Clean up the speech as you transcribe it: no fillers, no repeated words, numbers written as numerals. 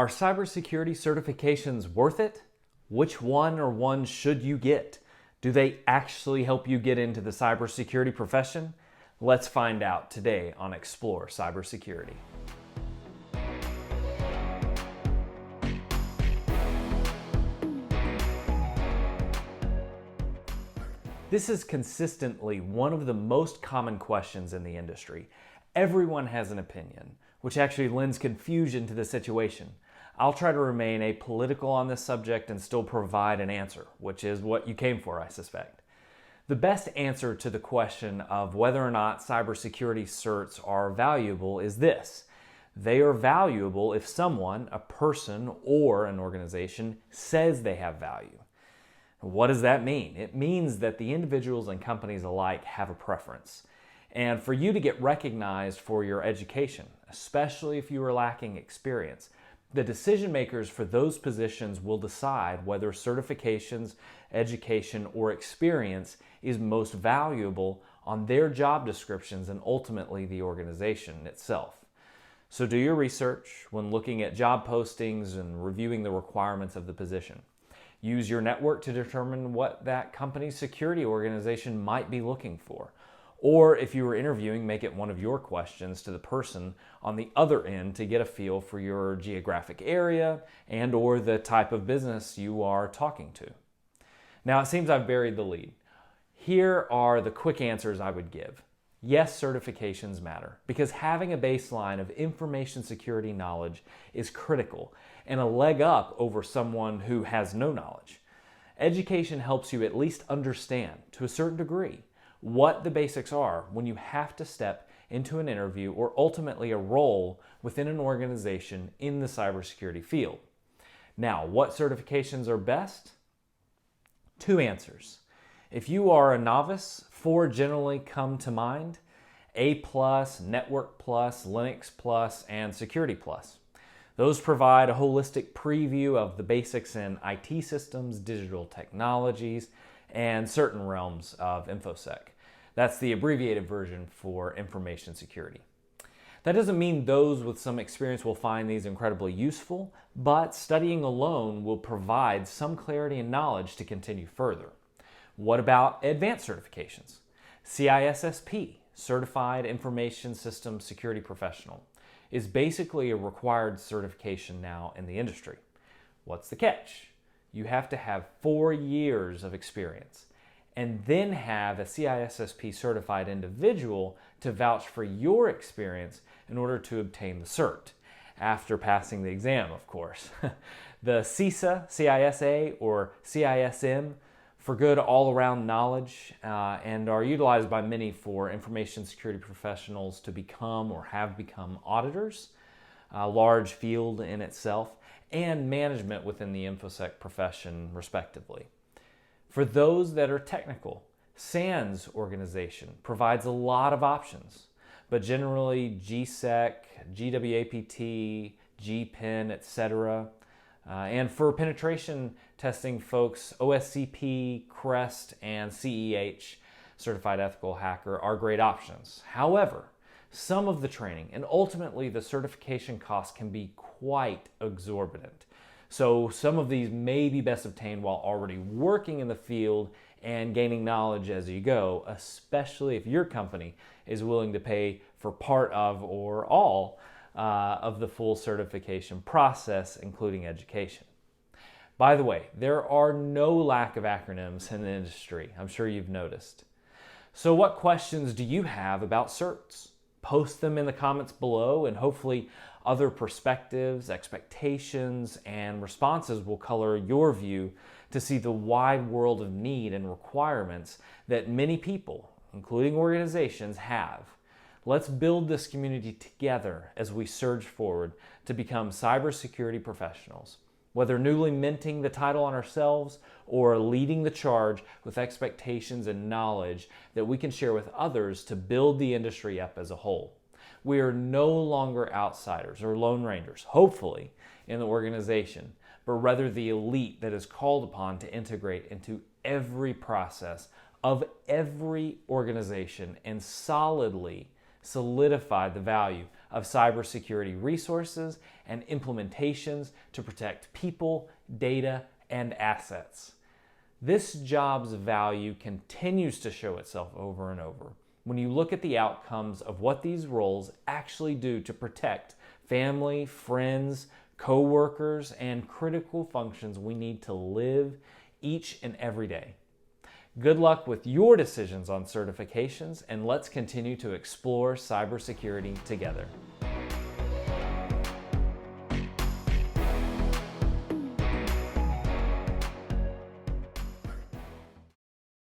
Are cybersecurity certifications worth it? Which one or ones should you get? Do they actually help you get into the cybersecurity profession? Let's find out today on Explore Cybersecurity. This is consistently one of the most common questions in the industry. Everyone has an opinion, which actually lends confusion to the situation. I'll try to remain apolitical on this subject and still provide an answer, which is what you came for, I suspect. The best answer to the question of whether or not cybersecurity certs are valuable is this. They are valuable if someone, a person, or an organization says they have value. What does that mean? It means that the individuals and companies alike have a preference. And for you to get recognized for your education, especially if you are lacking experience, the decision makers for those positions will decide whether certifications, education, or experience is most valuable on their job descriptions and ultimately the organization itself. So do your research when looking at job postings and reviewing the requirements of the position. Use your network to determine what that company's security organization might be looking for. Or if you were interviewing, make it one of your questions to the person on the other end to get a feel for your geographic area and or the type of business you are talking to. Now, it seems I've buried the lead. Here are the quick answers I would give. Yes, certifications matter because having a baseline of information security knowledge is critical and a leg up over someone who has no knowledge. Education helps you at least understand, to a certain degree, what the basics are when you have to step into an interview or ultimately a role within an organization in the cybersecurity field. Now, what certifications are best? Two answers. If you are a novice, 4 generally come to mind: A+, Network+, Linux+, and Security+. Those provide a holistic preview of the basics in IT systems, digital technologies, and certain realms of InfoSec. That's the abbreviated version for information security. That doesn't mean those with some experience will find these incredibly useful, but studying alone will provide some clarity and knowledge to continue further. What about advanced certifications? CISSP, Certified Information Systems Security Professional, is basically a required certification now in the industry. What's the catch? You have to have 4 years of experience and then have a CISSP certified individual to vouch for your experience in order to obtain the cert, after passing the exam, of course. The CISA, CISA, or CISM for good all-around knowledge and are utilized by many for information security professionals to become or have become auditors, a large field in itself, and management within the InfoSec profession, respectively. For those that are technical, SANS organization provides a lot of options, but generally GSEC, GWAPT, GPIN, etc. And for penetration testing folks, OSCP, CREST, and CEH, Certified Ethical Hacker, are great options. However, some of the training and ultimately the certification costs can be quite exorbitant. So some of these may be best obtained while already working in the field and gaining knowledge as you go, especially if your company is willing to pay for part of or all of the full certification process, including education. By the way, there are no lack of acronyms in the industry. I'm sure you've noticed. So what questions do you have about certs? Post them in the comments below, and hopefully other perspectives, expectations, and responses will color your view to see the wide world of need and requirements that many people, including organizations, have. Let's build this community together as we surge forward to become cybersecurity professionals, whether newly minting the title on ourselves or leading the charge with expectations and knowledge that we can share with others to build the industry up as a whole. We are no longer outsiders or lone rangers, hopefully, in the organization, but rather the elite that is called upon to integrate into every process of every organization and solidly solidify the value of cybersecurity resources and implementations to protect people, data, and assets. This job's value continues to show itself over and over when you look at the outcomes of what these roles actually do to protect family, friends, co-workers, and critical functions we need to live each and every day. Good luck with your decisions on certifications, and let's continue to explore cybersecurity together.